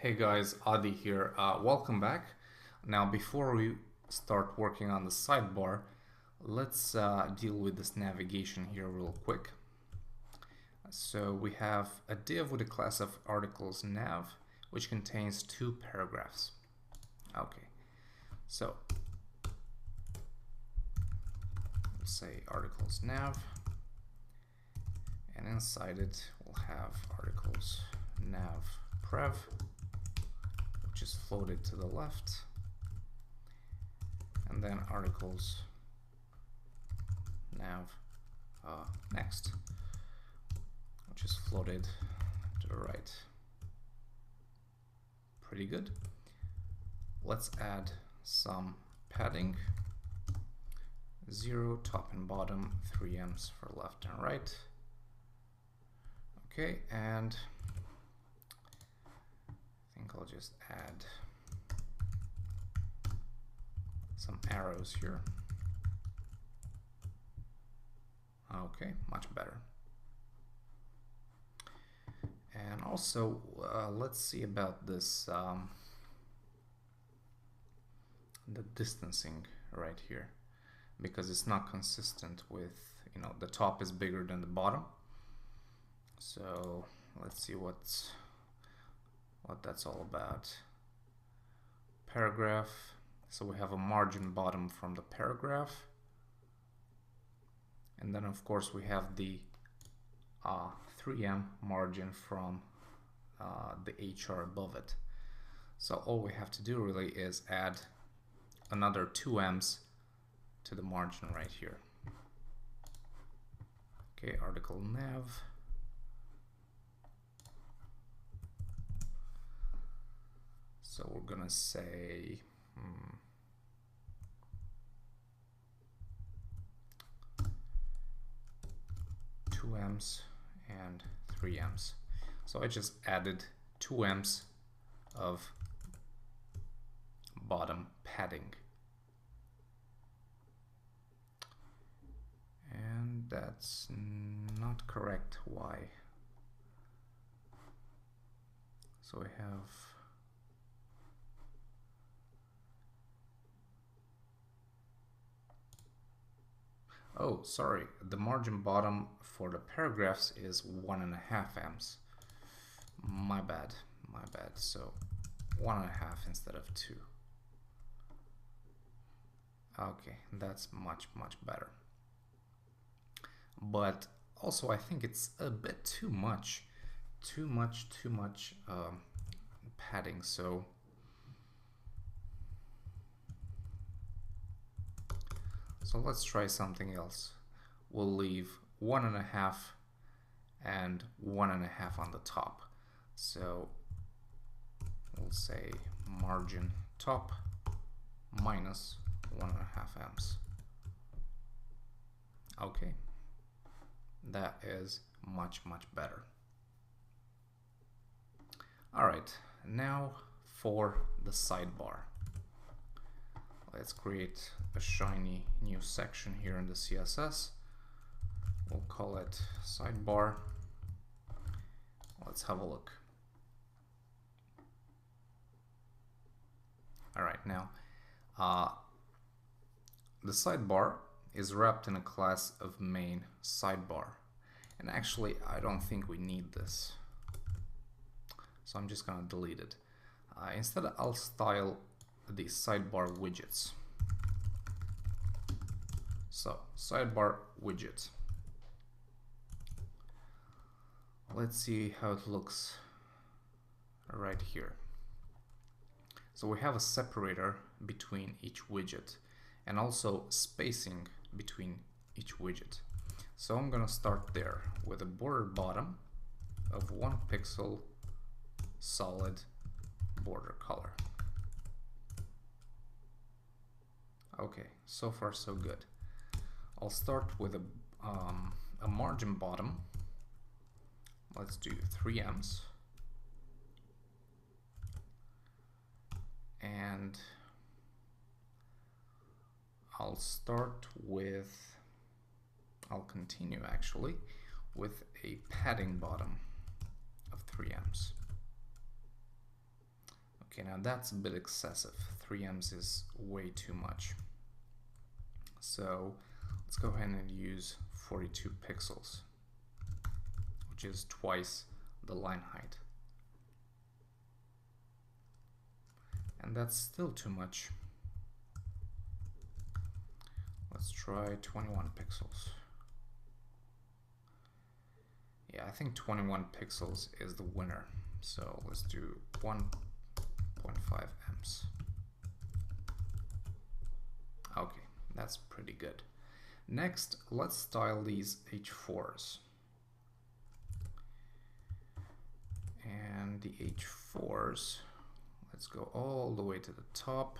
Hey guys, Adi here. Welcome back. Now, before we start working on the sidebar, let's deal with this navigation here real quick. So we have a div with a class of articles nav, which contains two paragraphs. Okay, so we'll say articles nav, and inside it we'll have articles nav prev, which is floated to the left, and then articles nav next, which is floated to the right. Pretty good. Let's add some padding. 0 top and bottom, 3 ems for left and right. Okay, and I think I'll just add some arrows here. Okay, much better. And also, let's see about this, the distancing right here, because it's not consistent with, the top is bigger than the bottom. So let's see what that's all about. Paragraph. So we have a margin bottom from the paragraph. And then of course we have the 3em margin from the HR above it. So all we have to do really is add another 2ems to the margin right here. Okay, article nav. So we're gonna say 2ems and 3ems. So I just added 2ems of bottom padding. And that's not correct. Why? So we have oh, sorry, the margin bottom for the paragraphs is 1.5 ems. My bad. So 1.5 instead of 2. Okay, that's much better. But also I think it's a bit too much padding. So let's try something else. We'll leave 1.5 and 1.5 on the top. So we'll say margin top minus 1.5 ems. Okay, that is much better. All right, now for the sidebar. Let's create a shiny new section here in the CSS. We'll call it sidebar. Let's have a look. All right, now the sidebar is wrapped in a class of main sidebar. And actually, I don't think we need this. So I'm just gonna delete it. Instead, I'll style the sidebar widgets. So sidebar widget. Let's see how it looks right here. So we have a separator between each widget and also spacing between each widget. So I'm gonna start there with a border bottom of 1 pixel solid border color. Okay, so far so good. I'll start with a margin bottom. Let's do 3ems. And I'll continue actually with a padding bottom of 3ems. Okay, now that's a bit excessive. 3 ems is way too much. So let's go ahead and use 42 pixels, which is twice the line height. And that's still too much. Let's try 21 pixels. Yeah, I think 21 pixels is the winner. So let's do 1.5 ems. Okay, that's pretty good. Next, let's style these H4s. And the H4s, let's go all the way to the top.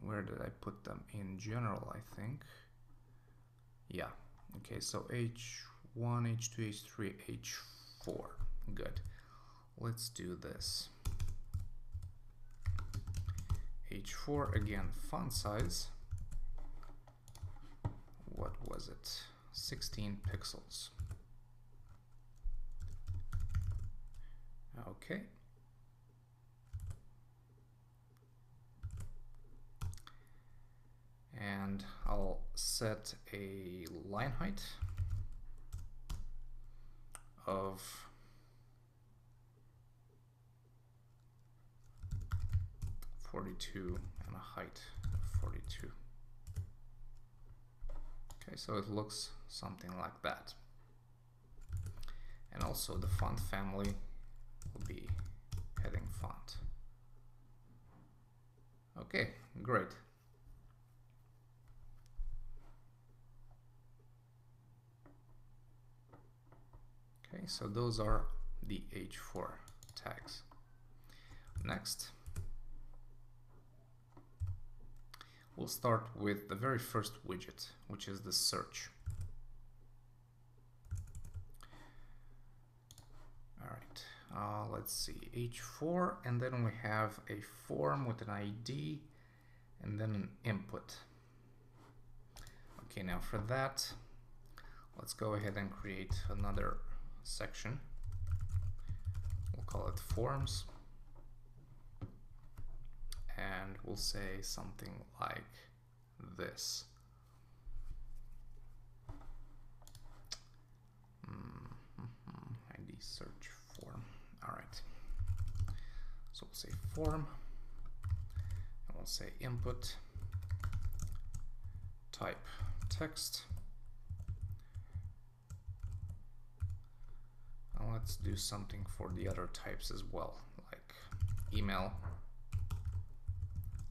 Where did I put them? In general, I think. Yeah. Okay, so H1, H2, H3, H4. Good. Let's do this. H4, again, font size. What was it? 16 pixels. Okay. And I'll set a line height of 42 and a height of 42. Okay, so it looks something like that. And also the font family will be heading font. Okay, great. Okay, so those are the H4 tags. Next, we'll start with the very first widget, which is the search. All right, let's see, H4, and then we have a form with an ID and then an input. Okay, now for that, let's go ahead and create another section. We'll call it forms, and we'll say something like this. ID search form. All right, so we'll say form, and we'll say input type text. Let's do something for the other types as well, like email,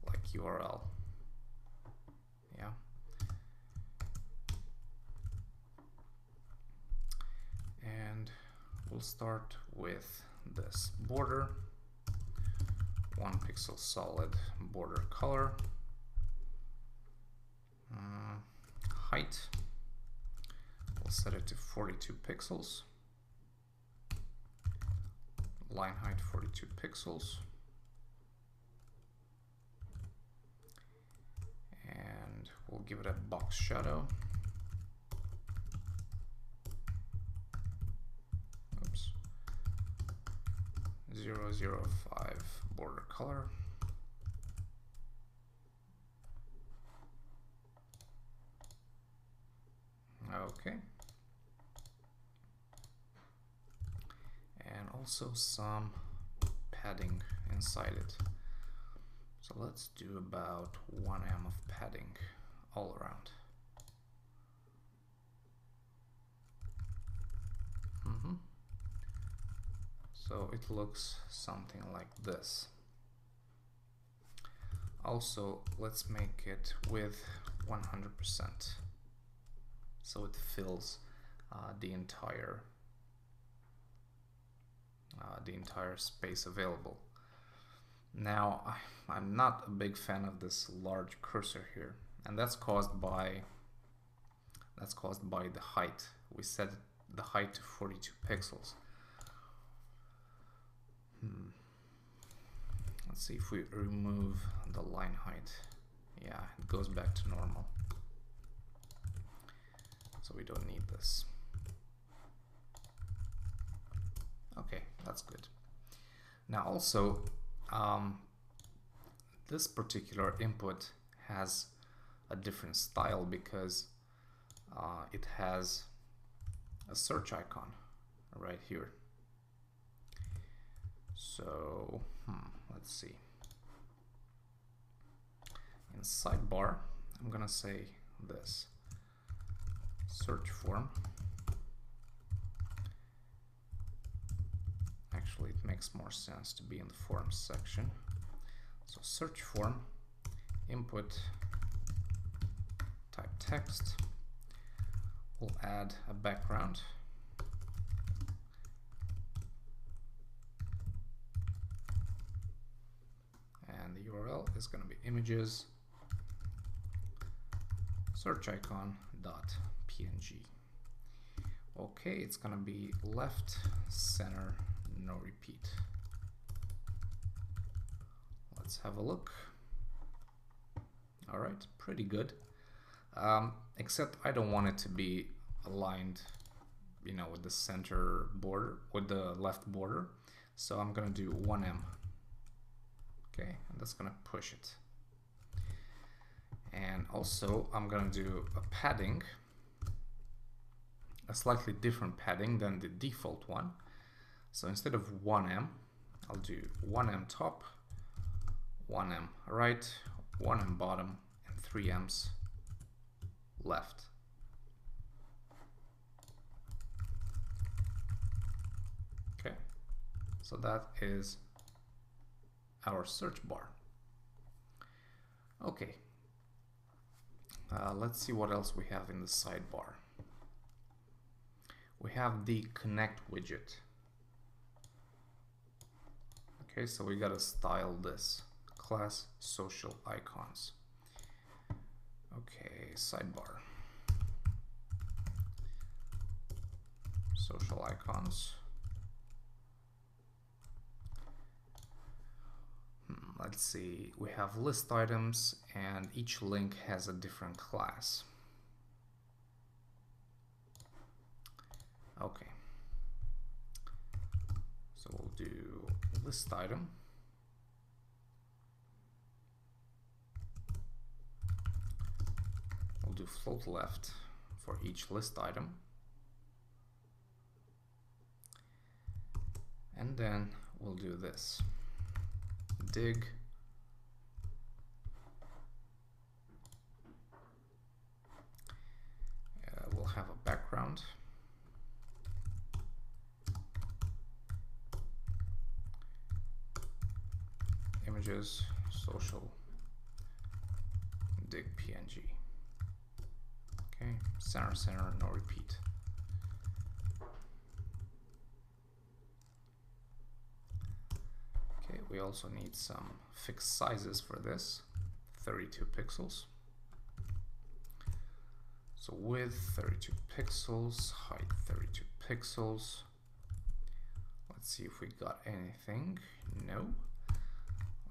like URL. Yeah. And we'll start with this border, 1 pixel solid border color, height, we'll set it to 42 pixels. Line height 42 pixels, and we'll give it a box shadow. Oops. 005 border color. Okay. And also some padding inside it. So let's do about 1 em of padding all around. So it looks something like this. Also, let's make it with 100%, so it fills the entire space available. Now, I'm not a big fan of this large cursor here, and that's caused by the height. We set the height to 42 pixels. Let's see if we remove the line height. Yeah, it goes back to normal. So we don't need this. Okay, that's good. Now also, this particular input has a different style because it has a search icon right here. So let's see. In sidebar, I'm gonna say this: search form. Actually, it makes more sense to be in the forms section. So search form, input, type text. We'll add a background. And the URL is going to be images search icon .png. Okay, it's going to be left, center, no repeat. Let's have a look. All right, pretty good. Except I don't want it to be aligned, you know, with the center border, with the left border. So I'm gonna do 1M. Okay, and that's gonna push it. And also I'm gonna do a padding, a slightly different padding than the default one. So instead of 1M, I'll do 1M top, 1M right, 1M bottom, and 3Ms left. Okay, so that is our search bar. Okay, let's see what else we have in the sidebar. We have the connect widget. Okay, so we gotta style this class social icons. Okay, sidebar, social icons. Let's see, we have list items and each link has a different class. Okay, so we'll do list item. We'll do float left for each list item. And then we'll do this. Dig we'll have a background. Images, social, dig PNG. Okay, center, center, no repeat. Okay, we also need some fixed sizes for this, 32 pixels. So width 32 pixels, height 32 pixels. Let's see if we got anything. No.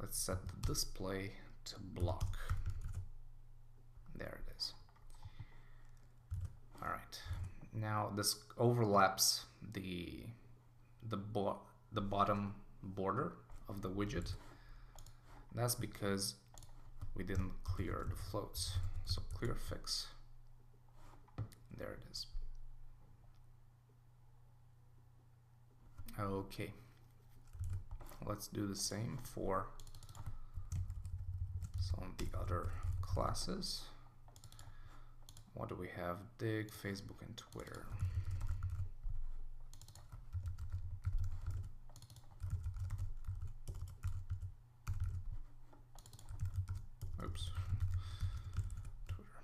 Let's set the display to block. There it is. All right. Now this overlaps the bottom border of the widget. That's because we didn't clear the floats. So clear fix. There it is. Okay. Let's do the same for some of the other classes. What do we have? Dig, Facebook, and Twitter. Oops. Twitter.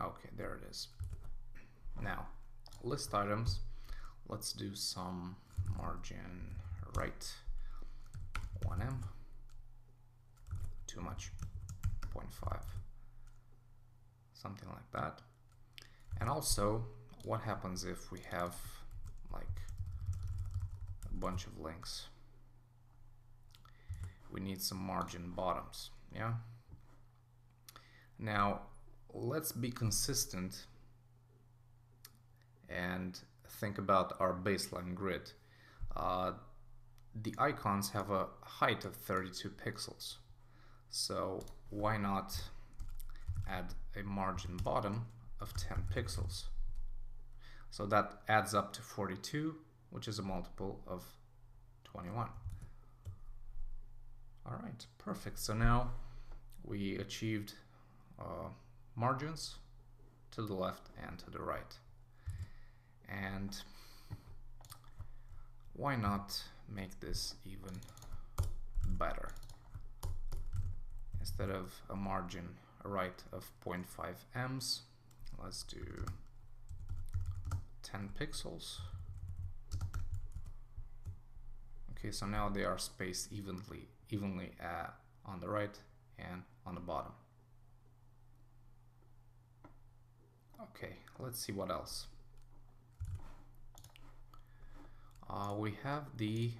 Okay, there it is. Now, list items. Let's do some margin right. 1M. Too much. 0.5. Something like that. And also, what happens if we have like a bunch of links? We need some margin bottoms, yeah? Now, let's be consistent and think about our baseline grid. the icons have a height of 32 pixels. So why not add a margin bottom of 10 pixels? So that adds up to 42, which is a multiple of 21. All right, perfect. So now we achieved margins to the left and to the right. And why not make this even better? Instead of a margin right of 0.5 ems, let's do 10 pixels. Okay, so now they are spaced evenly on the right and on the bottom. Okay, let's see what else. We have the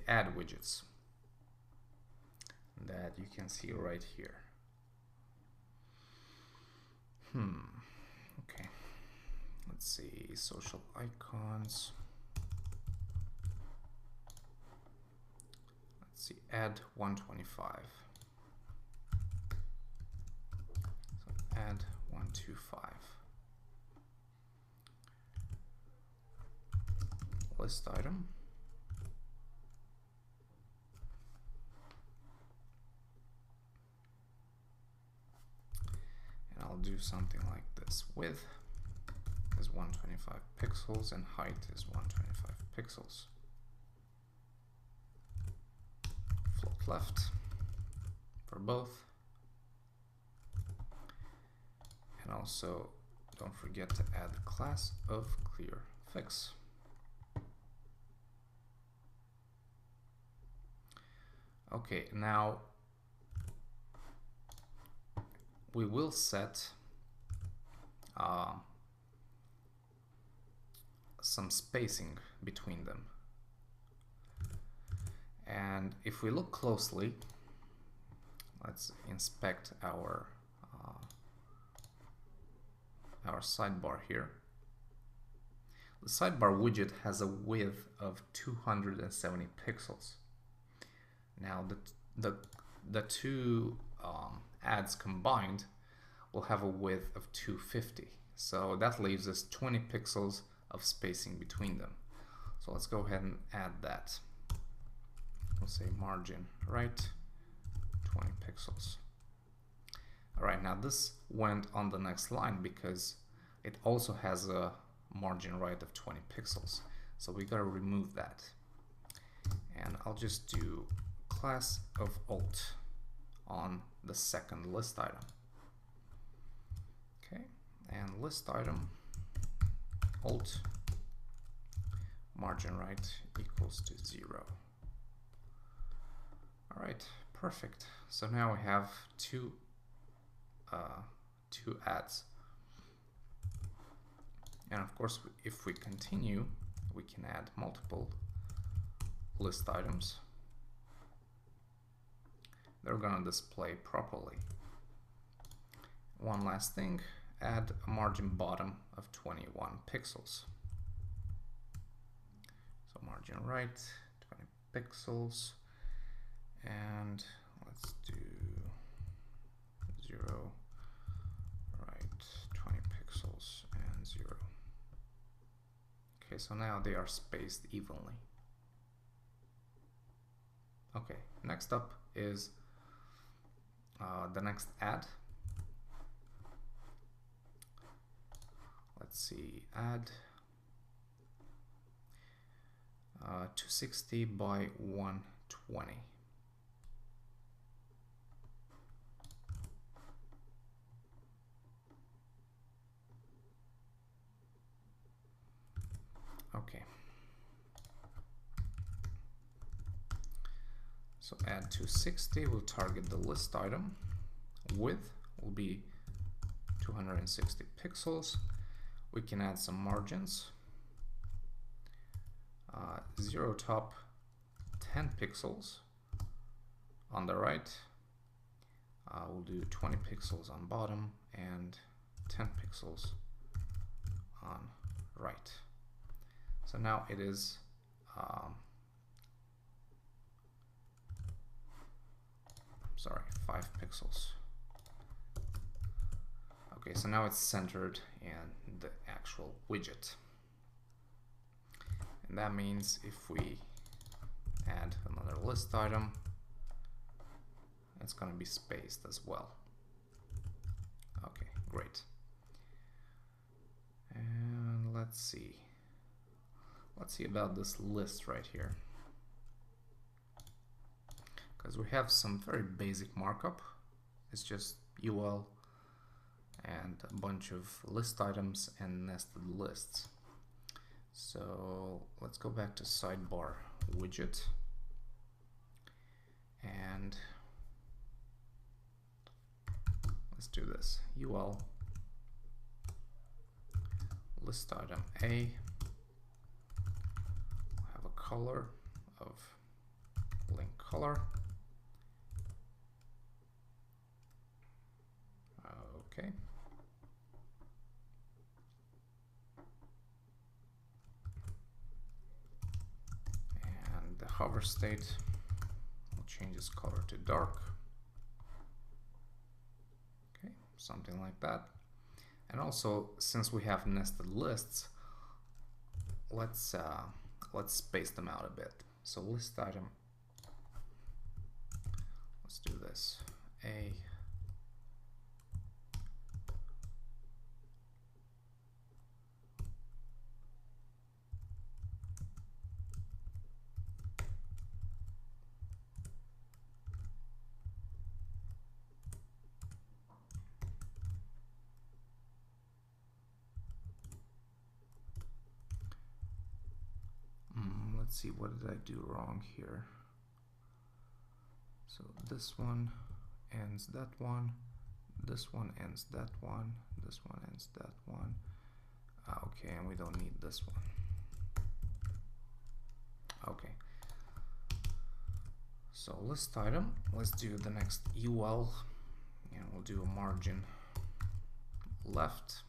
add widgets that you can see right here. Okay, let's see, social icons. Let's see, add 125. So add 125. List item. And I'll do something like this. Width is 125 pixels and height is 125 pixels. Float left for both. And also don't forget to add the class of clear fix. Okay, now we will set some spacing between them. And if we look closely, let's inspect our sidebar here. The sidebar widget has a width of 270 pixels. Now the two ads combined will have a width of 250. So that leaves us 20 pixels of spacing between them. So let's go ahead and add that. We'll say margin right, 20 pixels. All right, now this went on the next line because it also has a margin right of 20 pixels. So we gotta remove that. And I'll just do class of alt on the second list item. Okay, and list item alt margin right equals to 0. All right, perfect. So now we have two ads. And of course, if we continue, we can add multiple list items. They're gonna display properly. One last thing, add a margin bottom of 21 pixels. So margin right, 20 pixels, and let's do 0, right, 20 pixels, and 0. Okay, so now they are spaced evenly. Okay, next up is the next ad. Let's see, add 260 by 120. Okay. So add 260 will target the list item. Width will be 260 pixels. We can add some margins. 0 top, 10 pixels on the right. We'll do 20 pixels on bottom and 10 pixels on right. So now it is sorry, 5 pixels. Okay, so now it's centered in the actual widget. And that means if we add another list item, it's going to be spaced as well. Okay, great. And let's see about this list right here, because we have some very basic markup. It's just UL and a bunch of list items and nested lists. So let's go back to sidebar widget, and let's do this. UL list item A, have a color of link color. Okay. And the hover state, will change its color to dark. Okay, something like that. And also, since we have nested lists, let's space them out a bit. So list item, let's do this. A, let's see, what did I do wrong here? So this one ends that one, this one ends that one, this one ends that one. Okay, and we don't need this one. Okay. So list item, let's do the next UL, and we'll do a margin left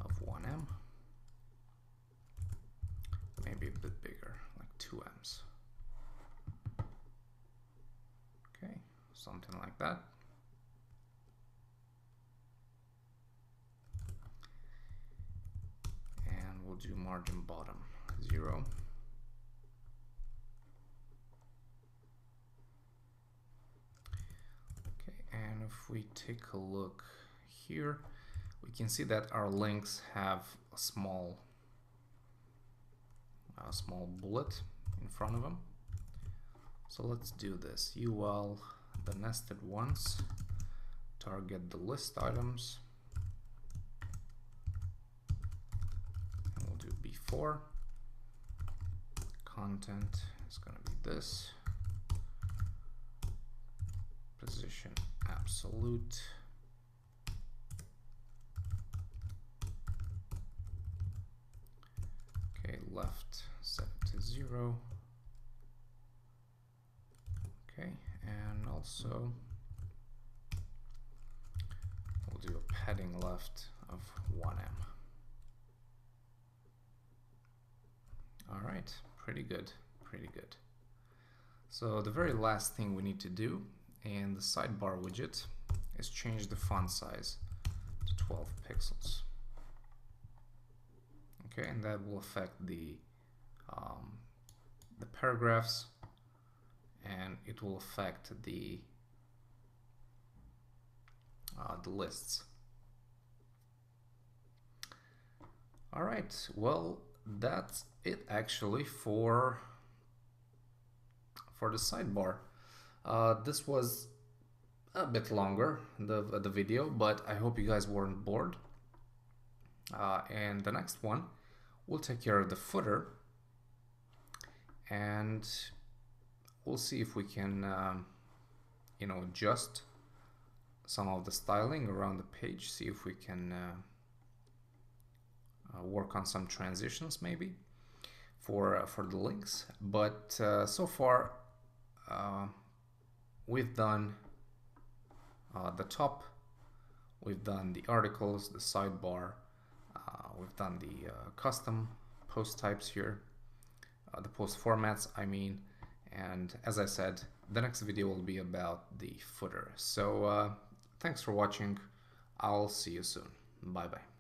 of 1em. Maybe a bit bigger, like 2ems. Okay, something like that. And we'll do margin bottom 0. Okay, and if we take a look here, we can see that our links have a small bullet in front of them. So let's do this. UL the nested ones, target the list items, and we'll do before. Content is going to be this. Position absolute. Okay, left set to 0. Okay, and also we'll do a padding left of 1em. All right, pretty good, pretty good. So the very last thing we need to do in the sidebar widget is change the font size to 12 pixels. Okay, and that will affect the paragraphs, and it will affect the lists. All right, well, that's it actually for the sidebar. This was a bit longer, the video, but I hope you guys weren't bored. And the next one, we'll take care of the footer, and we'll see if we can adjust some of the styling around the page, see if we can work on some transitions maybe for the links. But so far we've done the top, we've done the articles, the sidebar, we've done the custom post types here, the post formats I mean, And as I said, the next video will be about the footer. So thanks for watching. I'll see you soon. Bye bye.